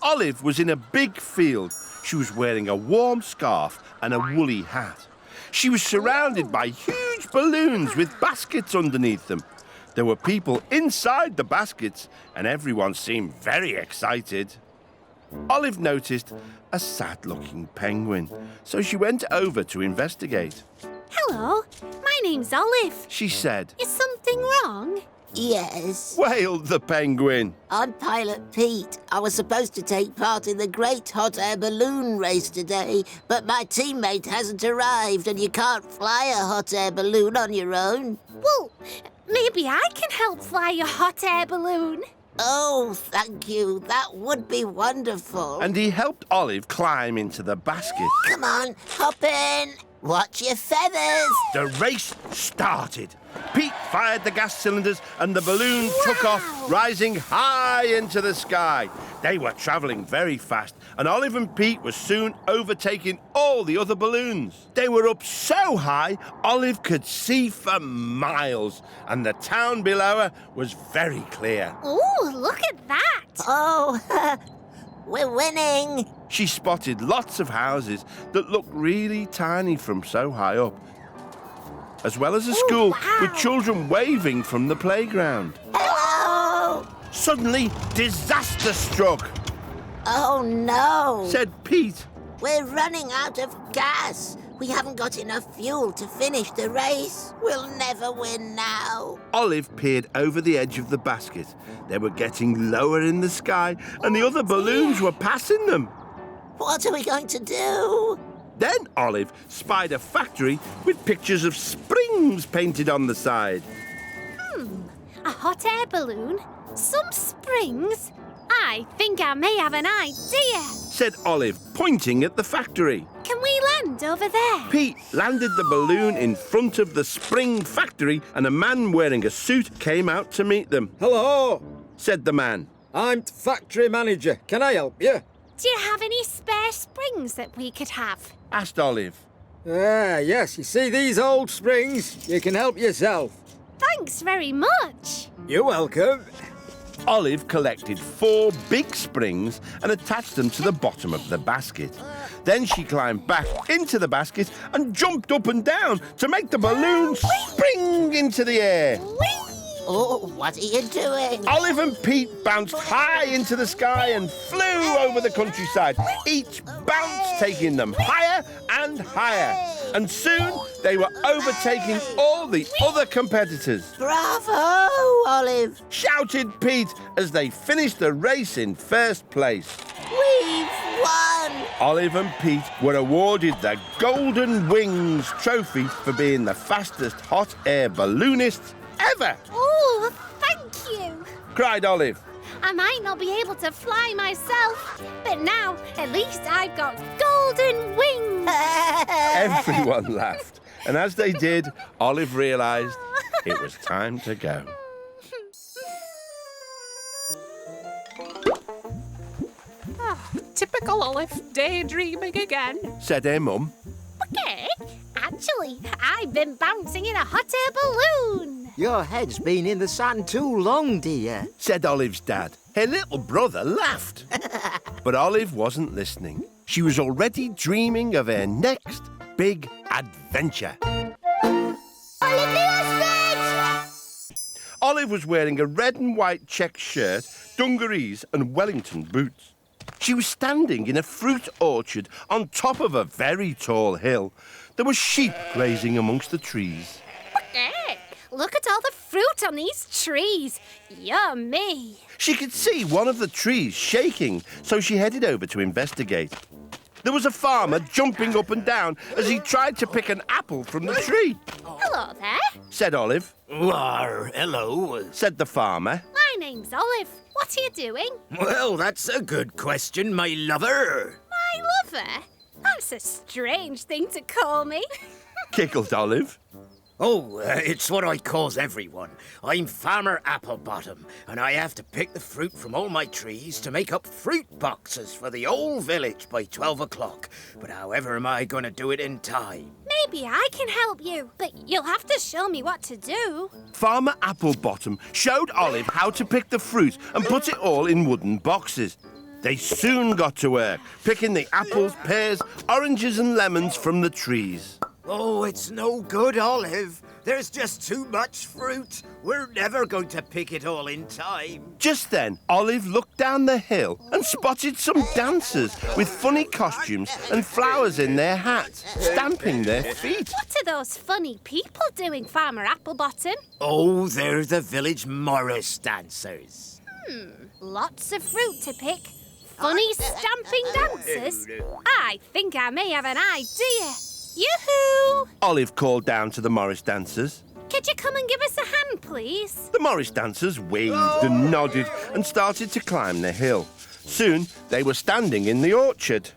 Olive was in a big field. She was wearing a warm scarf and a woolly hat. She was surrounded by huge balloons with baskets underneath them. There were people inside the baskets, and everyone seemed very excited. Olive noticed a sad-looking penguin, so she went over to investigate. Hello, my name's Olive. She said. Is something wrong? Yes. Wailed the penguin. I'm Pilot Pete. I was supposed to take part in the Great Hot Air Balloon Race today, but my teammate hasn't arrived and you can't fly a hot air balloon on your own. Well, maybe I can help fly your hot air balloon. Oh, thank you. That would be wonderful. And he helped Olive climb into the basket. Come on, hop in. Watch your feathers. The race started. Pete fired the gas cylinders and the balloon took off, rising high into the sky. They were travelling very fast, and Olive and Pete were soon overtaking all the other balloons. They were up so high, Olive could see for miles, and the town below her was very clear. Oh, look at that! Oh, we're winning. She spotted lots of houses that looked really tiny from so high up, as well as a school with children waving from the playground. Hello! Suddenly, disaster struck, Oh, no. said Pete. We're running out of gas. We haven't got enough fuel to finish the race. We'll never win now. Olive peered over the edge of the basket. They were getting lower in the sky, and the other balloons were passing them. What are we going to do? Then Olive spied a factory with pictures of springs painted on the side. A hot air balloon? Some springs? I think I may have an idea. Said Olive, pointing at the factory. Can we land over there? Pete landed the balloon in front of the spring factory, and a man wearing a suit came out to meet them. Hello, Said the man. I'm factory manager. Can I help you? Do you have any spare springs that we could have? Asked Olive. Yes, you see these old springs? You can help yourself. Thanks very much. You're welcome. Olive collected 4 big springs and attached them to the bottom of the basket. Then she climbed back into the basket and jumped up and down to make the balloon spring into the air. Oh, what are you doing? Olive and Pete bounced high into the sky and flew over the countryside, each bounce taking them higher and higher. And soon they were overtaking all the other competitors. Bravo, Olive. Shouted Pete as they finished the race in first place. We've won. Olive and Pete were awarded the Golden Wings trophy for being the fastest hot air balloonists ever. Oh, thank you. Cried Olive. I might not be able to fly myself, but now at least I've got golden wings. Everyone laughed. And as they did, Olive realised it was time to go. Typical Olive, daydreaming again. Said her mum. Okay, actually, I've been bouncing in a hot air balloon. Your head's been in the sand too long, dear. Said Olive's dad. Her little brother laughed. But Olive wasn't listening. She was already dreaming of her next big adventure. Olive the Ostrich! Olive was wearing a red and white check shirt, dungarees and Wellington boots. She was standing in a fruit orchard on top of a very tall hill. There were sheep grazing amongst the trees. Okay, look at all the fruit on these trees. Yummy. She could see one of the trees shaking, so she headed over to investigate. There was a farmer jumping up and down as he tried to pick an apple from the tree. Hello there. Said Olive. Hello. Said the farmer. My name's Olive. What are you doing? Well, that's a good question, my lover. My lover? That's a strange thing to call me. Giggled Olive. Oh, it's what I calls everyone. I'm Farmer Applebottom, and I have to pick the fruit from all my trees to make up fruit boxes for the whole village by 12 o'clock. But however am I going to do it in time? Maybe I can help you, but you'll have to show me what to do. Farmer Applebottom showed Olive how to pick the fruit and put it all in wooden boxes. They soon got to work, picking the apples, pears, oranges and lemons from the trees. Oh, it's no good, Olive. There's just too much fruit. We're never going to pick it all in time. Just then, Olive looked down the hill and spotted some dancers with funny costumes and flowers in their hats, stamping their feet. What are those funny people doing, Farmer Applebottom? Oh, they're the village Morris dancers. Lots of fruit to pick. Funny stamping dancers. I think I may have an idea. Yoo-hoo! Olive called down to the Morris dancers. Could you come and give us a hand, please? The Morris dancers waved and nodded and started to climb the hill. Soon, they were standing in the orchard.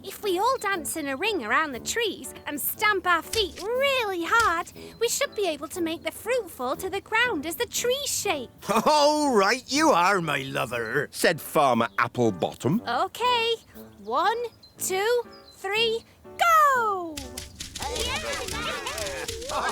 If we all dance in a ring around the trees and stamp our feet really hard, we should be able to make the fruit fall to the ground as the trees shake. Oh, right you are, my lover. Said Farmer Applebottom. Okay. 1, 2, 3, go! I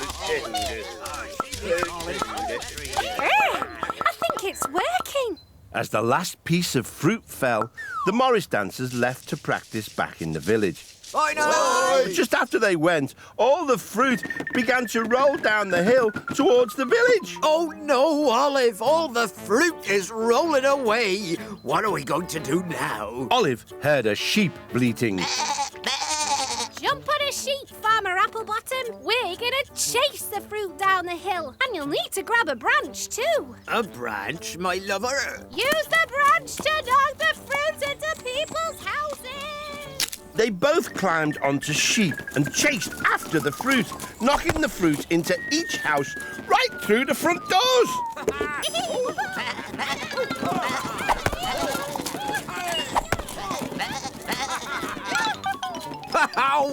think it's working. As the last piece of fruit fell, the Morris dancers left to practice back in the village. Finally! Just after they went, all the fruit began to roll down the hill towards the village. Oh no, Olive! All the fruit is rolling away. What are we going to do now? Olive heard a sheep bleating. Jump on a sheep, Farmer Applebottom. We're gonna chase the fruit down the hill, and you'll need to grab a branch too. A branch, my lover? Use the branch to knock the fruit into people's houses. They both climbed onto sheep and chased after the fruit, knocking the fruit into each house right through the front doors.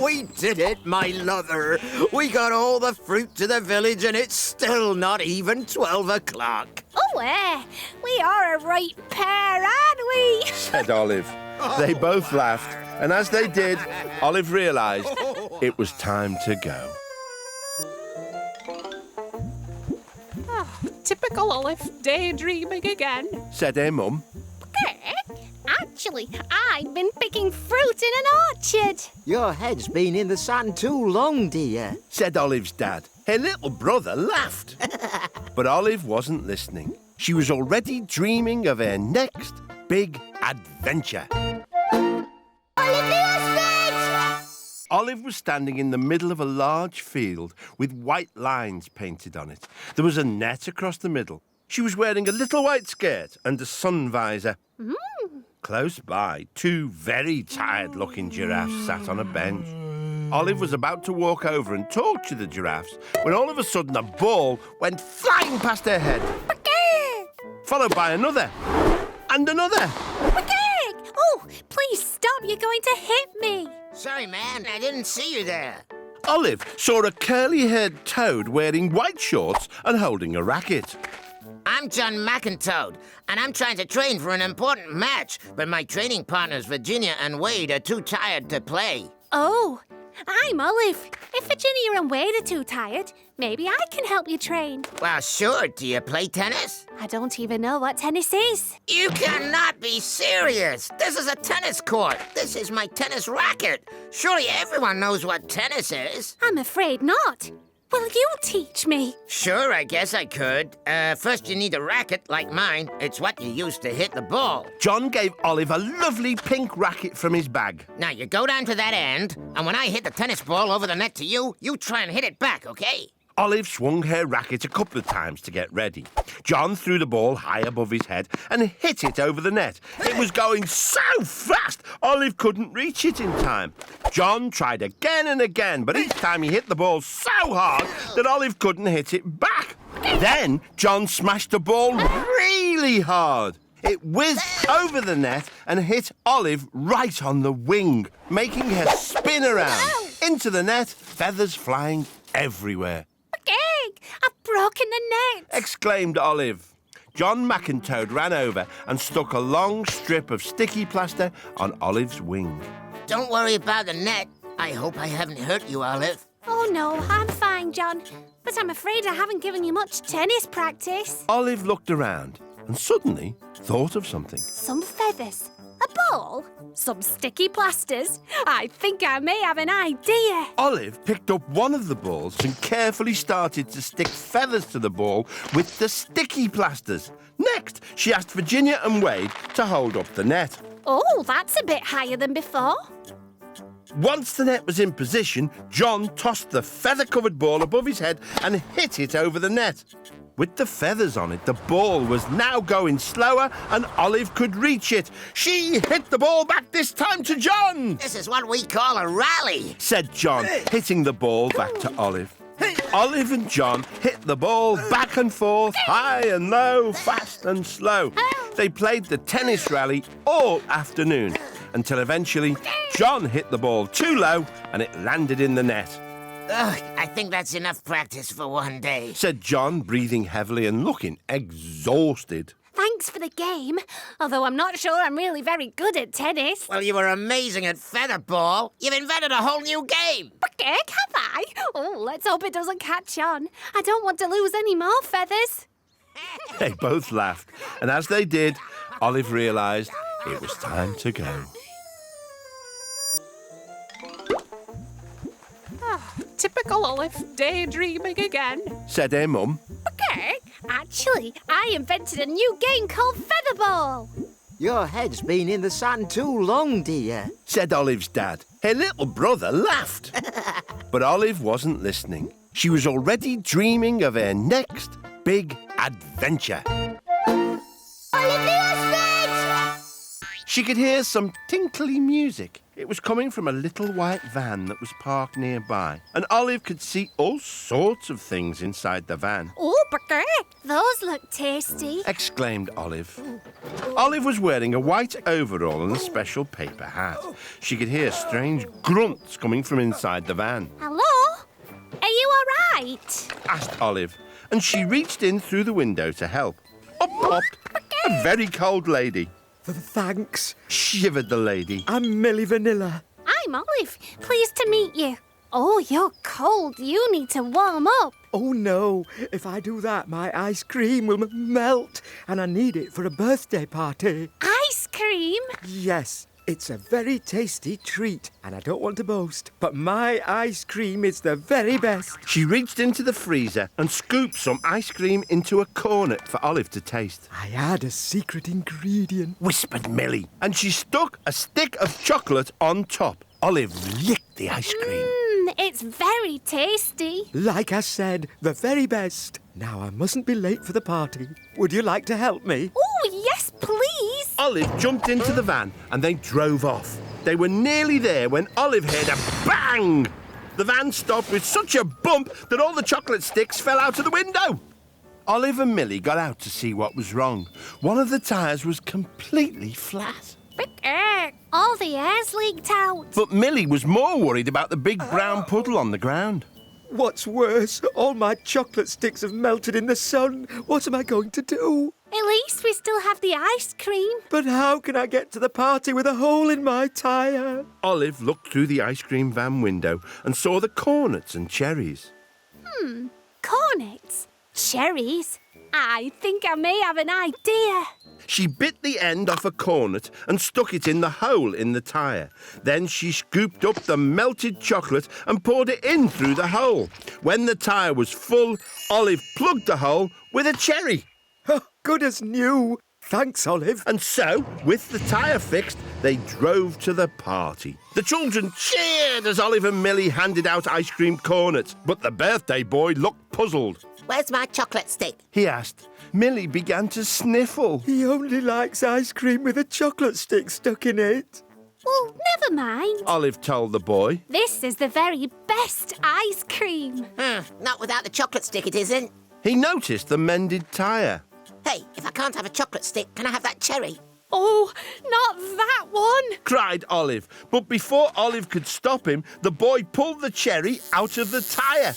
We did it, my lover. We got all the fruit to the village and it's still not even 12 o'clock. Oh, we are a right pair, aren't we? Said Olive. They both laughed, and as they did, Olive realised it was time to go. Typical Olive, daydreaming again. Said her mum. Actually, I've been picking fruit in an orchard. Your head's been in the sand too long, dear. Said Olive's dad. Her little brother laughed. But Olive wasn't listening. She was already dreaming of her next big adventure. Olive was standing in the middle of a large field with white lines painted on it. There was a net across the middle. She was wearing a little white skirt and a sun visor. Close by, two very tired-looking giraffes sat on a bench. Olive was about to walk over and talk to the giraffes when all of a sudden a ball went flying past her head, followed by another and another. Oh, please stop. You're going to hit me. Sorry, man, I didn't see you there. Olive saw a curly-haired toad wearing white shorts and holding a racket. I'm John McIntoad, and I'm trying to train for an important match, but my training partners Virginia and Wade are too tired to play. Oh, I'm Olive. If Virginia and Wade are too tired, maybe I can help you train. Well, sure. Do you play tennis? I don't even know what tennis is. You cannot be serious. This is a tennis court. This is my tennis racket. Surely everyone knows what tennis is. I'm afraid not. Will you teach me? Sure, I guess I could. First you need a racket like mine. It's what you use to hit the ball. John gave Olive a lovely pink racket from his bag. Now you go down to that end, and when I hit the tennis ball over the net to you, you try and hit it back, okay? Olive swung her racket a couple of times to get ready. John threw the ball high above his head and hit it over the net. It was going so fast, Olive couldn't reach it in time. John tried again and again, but each time he hit the ball so hard that Olive couldn't hit it back. Then John smashed the ball really hard. It whizzed over the net and hit Olive right on the wing, making her spin around. Into the net, feathers flying everywhere. I've broken the net. Exclaimed Olive. John McIntoad ran over and stuck a long strip of sticky plaster on Olive's wing. Don't worry about the net. I hope I haven't hurt you, Olive. Oh, no, I'm fine, John. But I'm afraid I haven't given you much tennis practice. Olive looked around and suddenly thought of something. Some feathers. A ball. Some sticky plasters. I think I may have an idea. Olive picked up one of the balls and carefully started to stick feathers to the ball with the sticky plasters. Next, she asked Virginia and Wade to hold up the net. Oh, that's a bit higher than before. Once the net was in position, John tossed the feather-covered ball above his head and hit it over the net. With the feathers on it, the ball was now going slower and Olive could reach it. She hit the ball back this time to John, This is what we call a rally. said John, hitting the ball back to Olive. Olive and John hit the ball back and forth, high and low, fast and slow. They played the tennis rally all afternoon until eventually John hit the ball too low and it landed in the net. Ugh, I think that's enough practice for one day. Said John, breathing heavily and looking exhausted. Thanks for the game, although I'm not sure I'm really very good at tennis. Well, you were amazing at featherball. You've invented a whole new game. Heck, have I? Oh, let's hope it doesn't catch on. I don't want to lose any more feathers. They both laughed, and as they did, Olive realised it was time to go. Typical Olive, daydreaming again. Said her mum. Okay, actually, I invented a new game called Featherball. Your head's been in the sand too long, dear. Said Olive's dad. Her little brother laughed. But Olive wasn't listening. She was already dreaming of her next big adventure. Olive the Ostrich! She could hear some tinkly music. It was coming from a little white van that was parked nearby, and Olive could see all sorts of things inside the van. Oh, Burger, those look tasty. Exclaimed Olive. Olive was wearing a white overall and a special paper hat. She could hear strange grunts coming from inside the van. Hello? Are you all right? Asked Olive, and she reached in through the window to help. Up popped a very cold lady. Thanks. Shivered the lady. I'm Millie Vanilla. I'm Olive. Pleased to meet you. Oh, you're cold. You need to warm up. Oh no, if I do that, my ice cream will melt, and I need it for a birthday party. Ice cream? Yes, it's a very tasty treat, and I don't want to boast, but my ice cream is the very best. She reached into the freezer and scooped some ice cream into a cornet for Olive to taste. I add a secret ingredient. Whispered Millie, and she stuck a stick of chocolate on top. Olive licked the ice cream. It's very tasty. Like I said, the very best. Now I mustn't be late for the party. Would you like to help me? Oh, yes, please. Olive jumped into the van and they drove off. They were nearly there when Olive heard a bang. The van stopped with such a bump that all the chocolate sticks fell out of the window. Olive and Millie got out to see what was wrong. One of the tyres was completely flat. All the air's leaked out. But Millie was more worried about the big brown puddle on the ground. What's worse, all my chocolate sticks have melted in the sun. What am I going to do? At least we still have the ice cream. But how can I get to the party with a hole in my tyre? Olive looked through the ice cream van window and saw the cornets and cherries. Cornets? Cherries? I think I may have an idea. She bit the end off a cornet and stuck it in the hole in the tyre. Then she scooped up the melted chocolate and poured it in through the hole. When the tyre was full, Olive plugged the hole with a cherry. Oh, good as new. Thanks, Olive. And so, with the tyre fixed, they drove to the party. The children cheered as Olive and Millie handed out ice cream cornets, but the birthday boy looked puzzled. Where's my chocolate stick? He asked. Millie began to sniffle. He only likes ice cream with a chocolate stick stuck in it. Well, never mind. Olive told the boy. This is the very best ice cream. Not without the chocolate stick, it isn't. He noticed the mended tyre. Hey, if I can't have a chocolate stick, can I have that cherry? Oh, not that one. Cried Olive. But before Olive could stop him, the boy pulled the cherry out of the tyre.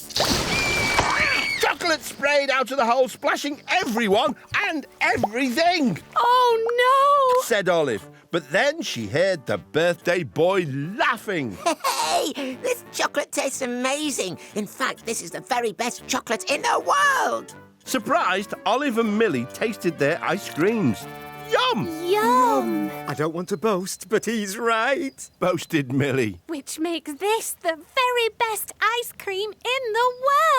Chocolate sprayed out of the hole, splashing everyone and everything, Oh, no. said Olive. But then she heard the birthday boy laughing. Hey, this chocolate tastes amazing. In fact, this is the very best chocolate in the world. Surprised, Olive and Millie tasted their ice creams. Yum! Yum! I don't want to boast, but he's right. Boasted Millie. Which makes this the very best ice cream in the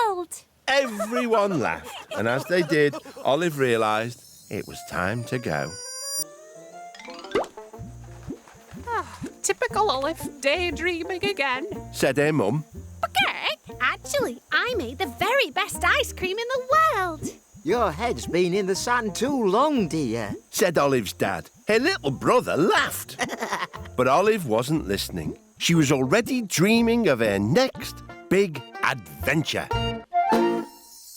world. Everyone laughed, and as they did, Olive realised it was time to go. Typical Olive, daydreaming again. Said her mum. Okay, actually, I made the very best ice cream in the world. Your head's been in the sand too long, dear. Said Olive's dad. Her little brother laughed. But Olive wasn't listening. She was already dreaming of her next big adventure.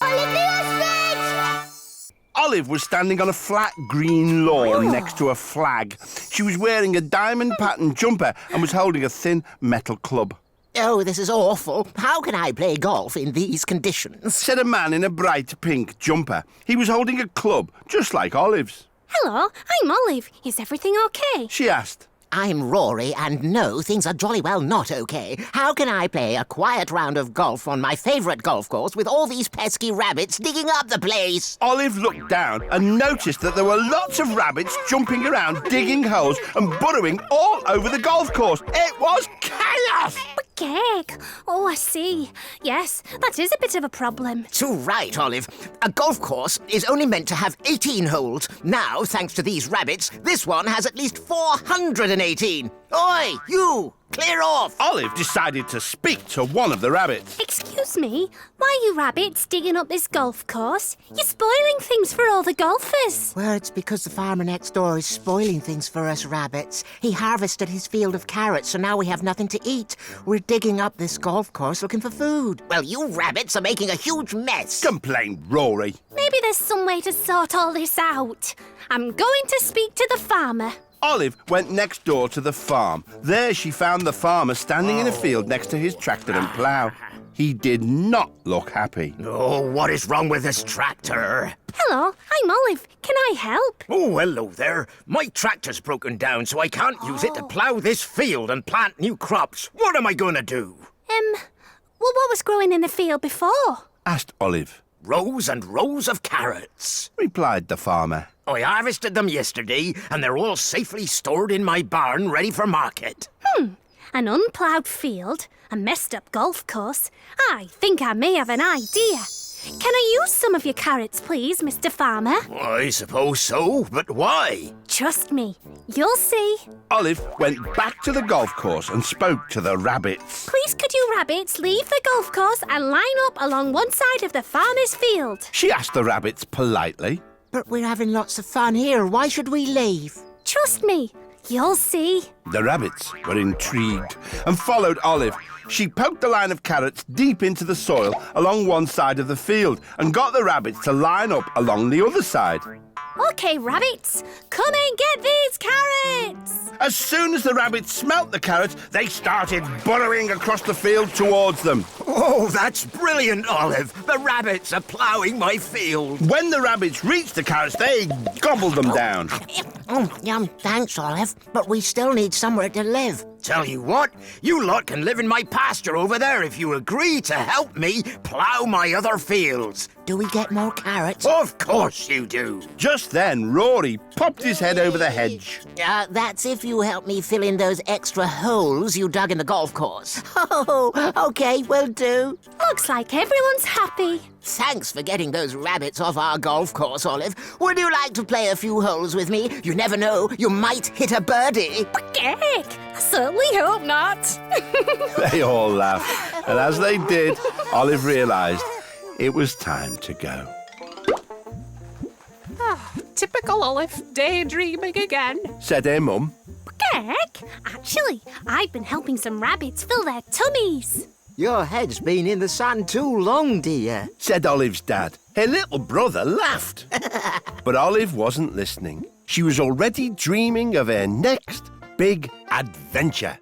Olive the Ostrich! Olive was standing on a flat green lawn next to a flag. She was wearing a diamond-patterned jumper and was holding a thin metal club. Oh, this is awful. How can I play golf in these conditions? Said a man in a bright pink jumper. He was holding a club, just like Olive's. Hello, I'm Olive. Is everything okay? She asked. I'm Rory, and no, things are jolly well not okay. How can I play a quiet round of golf on my favourite golf course with all these pesky rabbits digging up the place? Olive looked down and noticed that there were lots of rabbits jumping around, digging holes and burrowing all over the golf course. It was chaos! Cake. Oh, I see. Yes, that is a bit of a problem. Too right, Olive. A golf course is only meant to have 18 holes. Now, thanks to these rabbits, this one has at least 418. Oi, you! Clear off! Olive decided to speak to one of the rabbits. Excuse me, why are you rabbits digging up this golf course? You're spoiling things for all the golfers. Well, it's because the farmer next door is spoiling things for us rabbits. He harvested his field of carrots, so now we have nothing to eat. We're digging up this golf course looking for food. Well, you rabbits are making a huge mess. Complained Rory. Maybe there's some way to sort all this out. I'm going to speak to the farmer. Olive went next door to the farm. There she found the farmer standing in a field next to his tractor and plough. He did not look happy. Oh, what is wrong with this tractor? Hello, I'm Olive. Can I help? Oh, hello there. My tractor's broken down, so I can't use it to plough this field and plant new crops. What am I going to do? Well, what was growing in the field before? Asked Olive. Rows and rows of carrots. Replied the farmer. I harvested them yesterday, and they're all safely stored in my barn, ready for market. An unploughed field, a messed up golf course. I think I may have an idea. Can I use some of your carrots, please, Mr. Farmer? I suppose so, but why? Trust me, you'll see. Olive went back to the golf course and spoke to the rabbits. Please could you rabbits leave the golf course and line up along one side of the farmer's field? She asked the rabbits politely. But we're having lots of fun here. Why should we leave? Trust me, you'll see. The rabbits were intrigued and followed Olive. She poked a line of carrots deep into the soil along one side of the field and got the rabbits to line up along the other side. Okay, rabbits, come and get these carrots. As soon as the rabbits smelt the carrots, they started burrowing across the field towards them. Oh, that's brilliant, Olive. The rabbits are ploughing my field. When the rabbits reached the carrots, they gobbled them down. Yum, thanks, Olive. But we still need somewhere to live. Tell you what, you lot can live in my pasture over there if you agree to help me plough my other fields. Do we get more carrots? Of course you do. Just then, Rory popped his head over the hedge. That's if you help me fill in those extra holes you dug in the golf course. Oh, okay, will do. Looks like everyone's happy. Thanks for getting those rabbits off our golf course, Olive. Would you like to play a few holes with me? You never know, you might hit a birdie. Cake. I certainly hope not. They all laughed, and as they did, Olive realised it was time to go. Typical Olive, daydreaming again. Said her mum. Cake. Actually, I've been helping some rabbits fill their tummies. Your head's been in the sand too long, dear. Said Olive's dad. Her little brother laughed. But Olive wasn't listening. She was already dreaming of her next big adventure.